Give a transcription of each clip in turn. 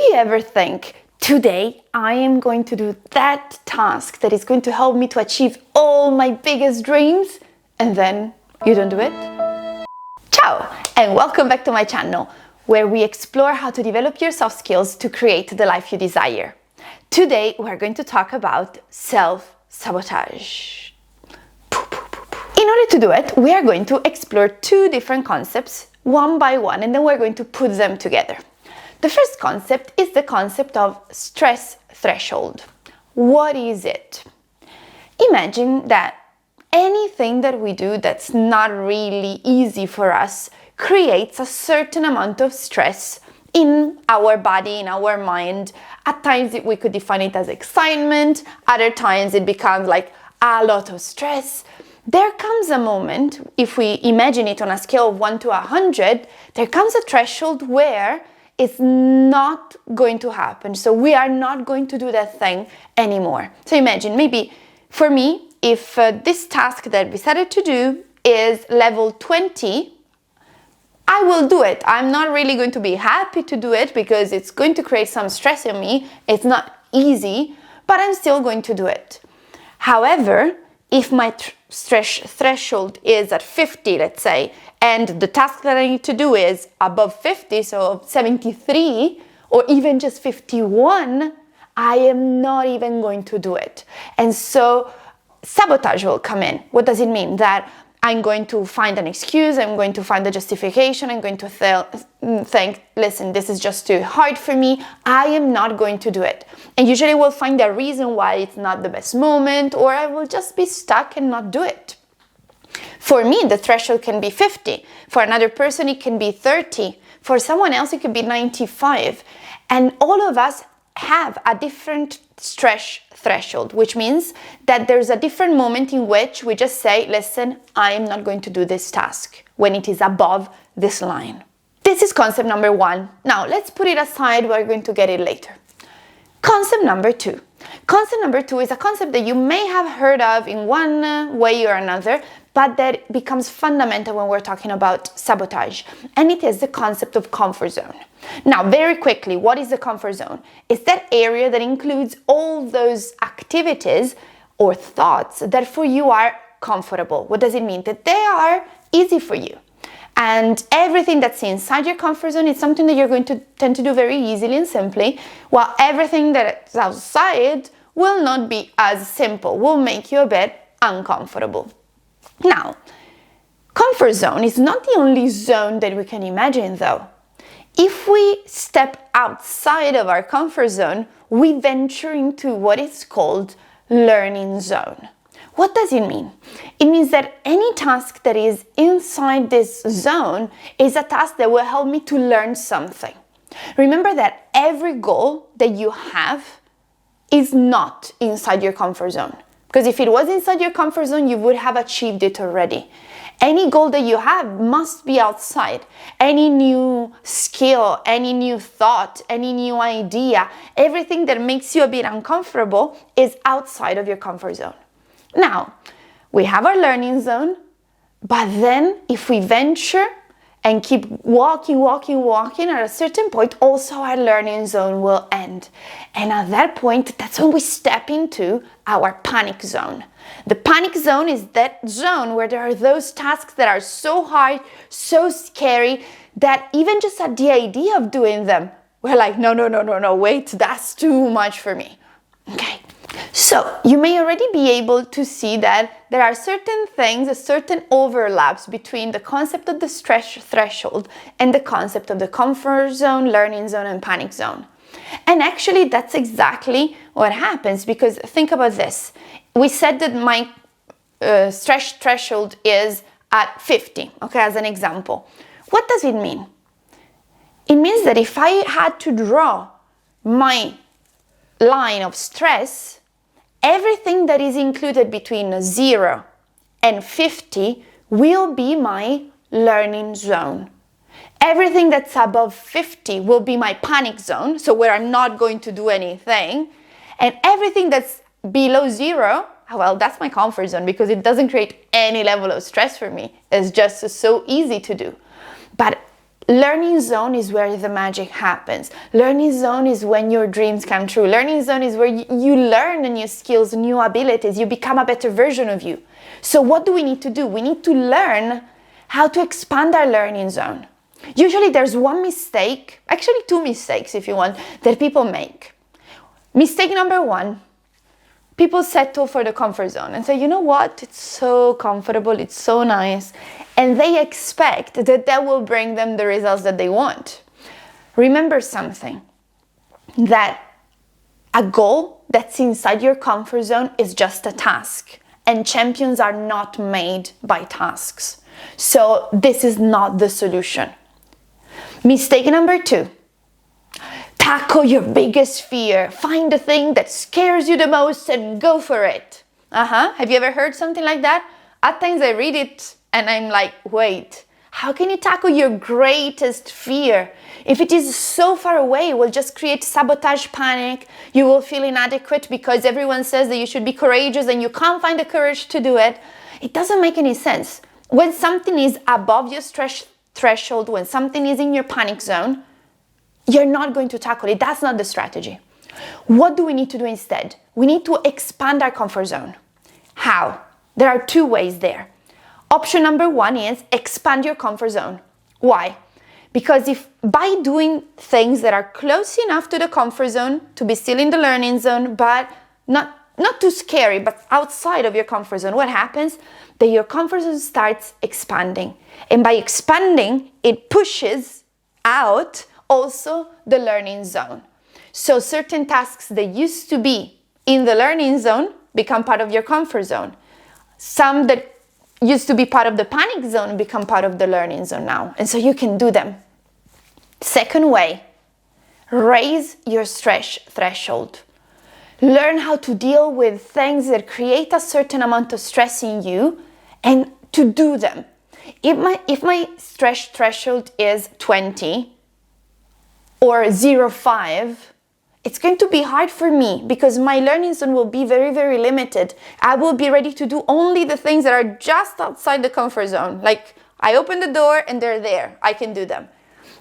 you ever think, today I am going to do that task that is going to help me to achieve all my biggest dreams, and then you don't do it? Ciao, and welcome back to my channel, where we explore how to develop your soft skills to create the life you desire. Today we're going to talk about self-sabotage. In order to do it, we are going to explore two different concepts, one by one, and then we're going to put them together. The first concept is the concept of stress threshold. What is it? Imagine that anything that we do that's not really easy for us creates a certain amount of stress in our body, in our mind. At times we could define it as excitement, other times it becomes like a lot of stress. There comes a moment, if we imagine it on a scale of 1 to 100, there comes a threshold where it's not going to happen. So we are not going to do that thing anymore. So imagine, maybe for me, if this task that I decided to do is level 20, I will do it. I'm not really going to be happy to do it because it's going to create some stress in me. It's not easy, but I'm still going to do it. However, if my stress threshold is at 50, let's say, and the task that I need to do is above 50, so 73, or even just 51, I am not even going to do it. And so sabotage will come in. What does it mean? That I'm going to find an excuse, I'm going to find a justification, I'm going to think, listen, this is just too hard for me, I am not going to do it. And usually we'll find a reason why it's not the best moment, or I will just be stuck and not do it. For me, the threshold can be 50. For another person, it can be 30. For someone else, it could be 95. And all of us have a different stress threshold, which means that there's a different moment in which we just say, listen, I am not going to do this task when it is above this line. This is concept number one. Now, let's put it aside. We're going to get it later. Concept number two. Concept number two is a concept that you may have heard of in one way or another, but that becomes fundamental when we're talking about sabotage, and it is the concept of comfort zone. Now, very quickly, what is the comfort zone? It's that area that includes all those activities or thoughts that for you are comfortable. What does it mean? That they are easy for you. And everything that's inside your comfort zone is something that you're going to tend to do very easily and simply, while everything that's outside will not be as simple, will make you a bit uncomfortable. Now, comfort zone is not the only zone that we can imagine though. If we step outside of our comfort zone, we venture into what is called learning zone. What does it mean? It means that any task that is inside this zone is a task that will help me to learn something. Remember that every goal that you have is not inside your comfort zone. Because if it was inside your comfort zone, you would have achieved it already. Any goal that you have must be outside. Any new skill, any new thought, any new idea, everything that makes you a bit uncomfortable is outside of your comfort zone. Now, we have our learning zone, but then if we venture and keep walking, at a certain point, also our learning zone will end. And at that point, that's when we step into our panic zone. The panic zone is that zone where there are those tasks that are so hard, so scary, that even just at the idea of doing them, we're like, no, wait, that's too much for me. Okay. So you may already be able to see that there are certain things, certain overlaps between the concept of the stress threshold and the concept of the comfort zone, learning zone, and panic zone. And actually, that's exactly what happens, because think about this. We said that my stress threshold is at 50, okay, as an example. What does it mean? It means that if I had to draw my line of stress, everything that is included between 0 and 50 will be my learning zone. Everything that's above 50 will be my panic zone, so where I'm not going to do anything. And everything that's below 0, well, that's my comfort zone because it doesn't create any level of stress for me. It's just so easy to do. But Learning zone is where the magic happens. Learning zone is when your dreams come true. Learning zone is where you learn new skills, new abilities, you become a better version of you. So what do we need to do? We need to learn how to expand our learning zone. Usually there's one mistake, actually two mistakes if you want, that people make. Mistake number one, people settle for the comfort zone and say, you know what, it's so comfortable, it's so nice, and they expect that that will bring them the results that they want. Remember something, that a goal that's inside your comfort zone is just a task, and champions are not made by tasks. So this is not the solution. Mistake number two, tackle your biggest fear. Find the thing that scares you the most and go for it. Have you ever heard something like that? At times I read it and I'm like, wait, how can you tackle your greatest fear? If it is so far away, it will just create sabotage panic. You will feel inadequate because everyone says that you should be courageous and you can't find the courage to do it. It doesn't make any sense. When something is above your stress threshold, when something is in your panic zone, you're not going to tackle it. That's not the strategy. What do we need to do instead? We need to expand our comfort zone. How? There are two ways there. Option number one is expand your comfort zone. Why? Because if by doing things that are close enough to the comfort zone to be still in the learning zone, but not too scary, but outside of your comfort zone, what happens? That your comfort zone starts expanding. And by expanding, it pushes out also the learning zone. So certain tasks that used to be in the learning zone become part of your comfort zone. Some that used to be part of the panic zone become part of the learning zone now. And so you can do them. Second way, raise your stress threshold. Learn how to deal with things that create a certain amount of stress in you and to do them. If my stress threshold is 20 or 0.5, it's going to be hard for me because my learning zone will be very, very limited. I will be ready to do only the things that are just outside the comfort zone. Like I open the door and they're there. I can do them.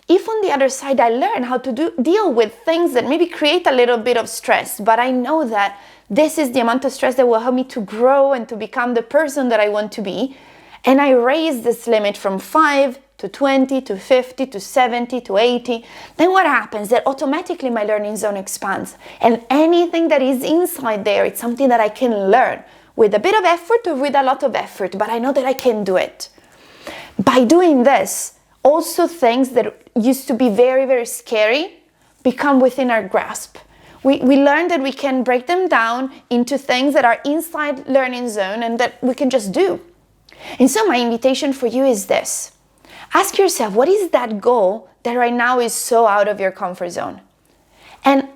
If on the other side I learn how to deal with things that maybe create a little bit of stress, but I know that this is the amount of stress that will help me to grow and to become the person that I want to be, and I raise this limit from 5 to 20 to 50 to 70 to 80, then what happens? That automatically my learning zone expands, and anything that is inside there, it's something that I can learn with a bit of effort or with a lot of effort, but I know that I can do it. By doing this, also things that used to be very, very scary become within our grasp. We learn that we can break them down into things that are inside learning zone and that we can just do. And so my invitation for you is this. Ask yourself, what is that goal that right now is so out of your comfort zone? And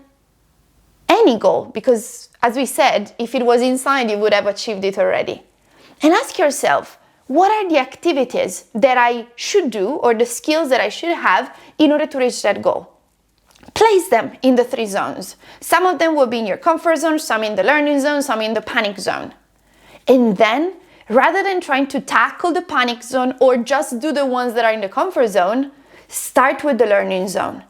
any goal, because as we said, if it was inside, you would have achieved it already. And ask yourself, what are the activities that I should do or the skills that I should have in order to reach that goal? Place them in the 3 zones. Some of them will be in your comfort zone, some in the learning zone, some in the panic zone. And then, rather than trying to tackle the panic zone or just do the ones that are in the comfort zone, start with the learning zone.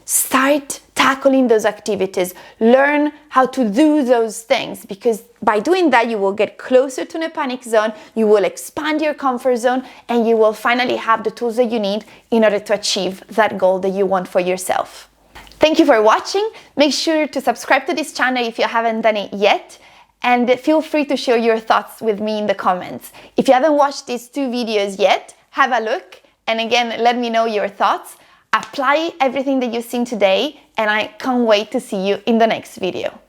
Start tackling those activities. Learn how to do those things, because by doing that, you will get closer to the panic zone, you will expand your comfort zone, and you will finally have the tools that you need in order to achieve that goal that you want for yourself. Thank you for watching. Make sure to subscribe to this channel if you haven't done it yet. And feel free to share your thoughts with me in the comments. If you haven't watched these 2 videos yet, have a look. And again, let me know your thoughts. Apply everything that you've seen today, and I can't wait to see you in the next video.